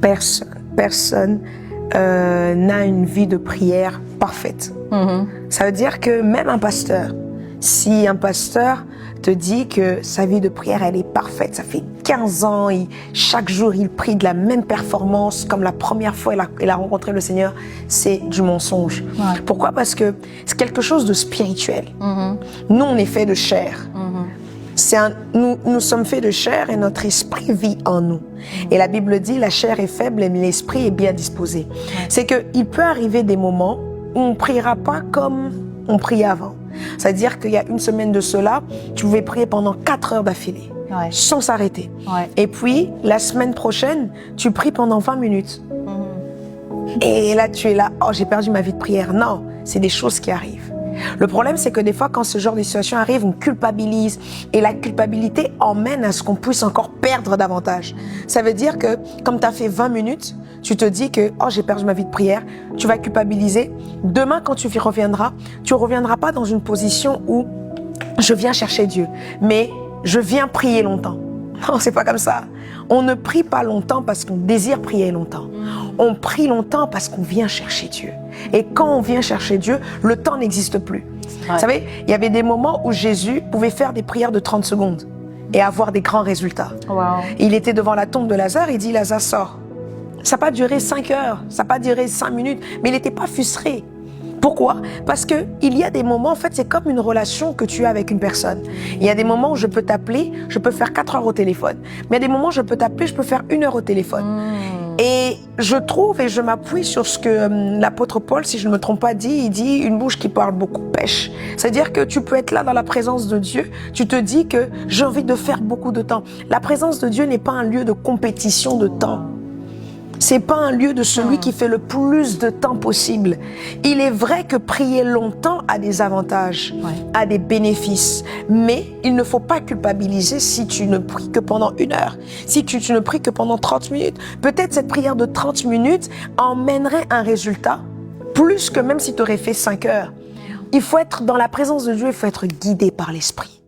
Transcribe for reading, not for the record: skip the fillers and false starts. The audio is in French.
personne n'a une vie de prière parfaite. Ça veut dire que même un pasteur, si un pasteur te dit que sa vie de prière, elle est parfaite, ça fait 15 ans, chaque jour il prie de la même performance comme la première fois il a rencontré le Seigneur, c'est du mensonge. Ouais. Pourquoi? Parce que c'est quelque chose de spirituel. Nous, on est fait de chair. Nous sommes faits de chair et notre esprit vit en nous. Et la Bible dit, la chair est faible et l'esprit est bien disposé. C'est qu'il peut arriver des moments où on ne priera pas comme on priait avant. C'est-à-dire qu'il y a une semaine de cela, tu pouvais prier pendant 4 heures d'affilée, sans s'arrêter. Et puis, la semaine prochaine, tu pries pendant 20 minutes. Et là, tu es là, oh, j'ai perdu ma vie de prière. Non, c'est des choses qui arrivent. Le problème, c'est que des fois, quand ce genre de situation arrive, on culpabilise. Et la culpabilité emmène à ce qu'on puisse encore perdre davantage. Ça veut dire que, comme tu as fait 20 minutes, tu te dis que, oh, j'ai perdu ma vie de prière, tu vas culpabiliser. Demain, quand tu reviendras, tu ne reviendras pas dans une position où je viens chercher Dieu, mais je viens prier longtemps. Non, c'est pas comme ça. On ne prie pas longtemps parce qu'on désire prier longtemps. On prie longtemps parce qu'on vient chercher Dieu. Et quand on vient chercher Dieu, le temps n'existe plus. Vous savez, il y avait des moments où Jésus pouvait faire des prières de 30 secondes et avoir des grands résultats. Il était devant la tombe de Lazare, il dit, Lazare, sort. Ça n'a pas duré 5 heures, ça n'a pas duré 5 minutes, mais il n'était pas frustré. Pourquoi? Parce qu'il y a des moments, en fait, c'est comme une relation que tu as avec une personne. Il y a des moments où je peux t'appeler, je peux faire 4 heures au téléphone. Mais il y a des moments où je peux t'appeler, je peux faire 1 heure au téléphone. Et je trouve, et je m'appuie sur ce que l'apôtre Paul, si je ne me trompe pas, dit, il dit, une bouche qui parle beaucoup pêche. C'est-à-dire que tu peux être là dans la présence de Dieu, tu te dis que j'ai envie de faire beaucoup de temps. La présence de Dieu n'est pas un lieu de compétition de temps. C'est pas un lieu de celui qui fait le plus de temps possible. Il est vrai que prier longtemps a des avantages, a des bénéfices, mais il ne faut pas culpabiliser si tu ne pries que pendant 1 heure, si tu ne pries que pendant 30 minutes. Peut-être cette prière de 30 minutes emmènerait un résultat, plus que même si tu aurais fait 5 heures. Il faut être dans la présence de Dieu, il faut être guidé par l'Esprit.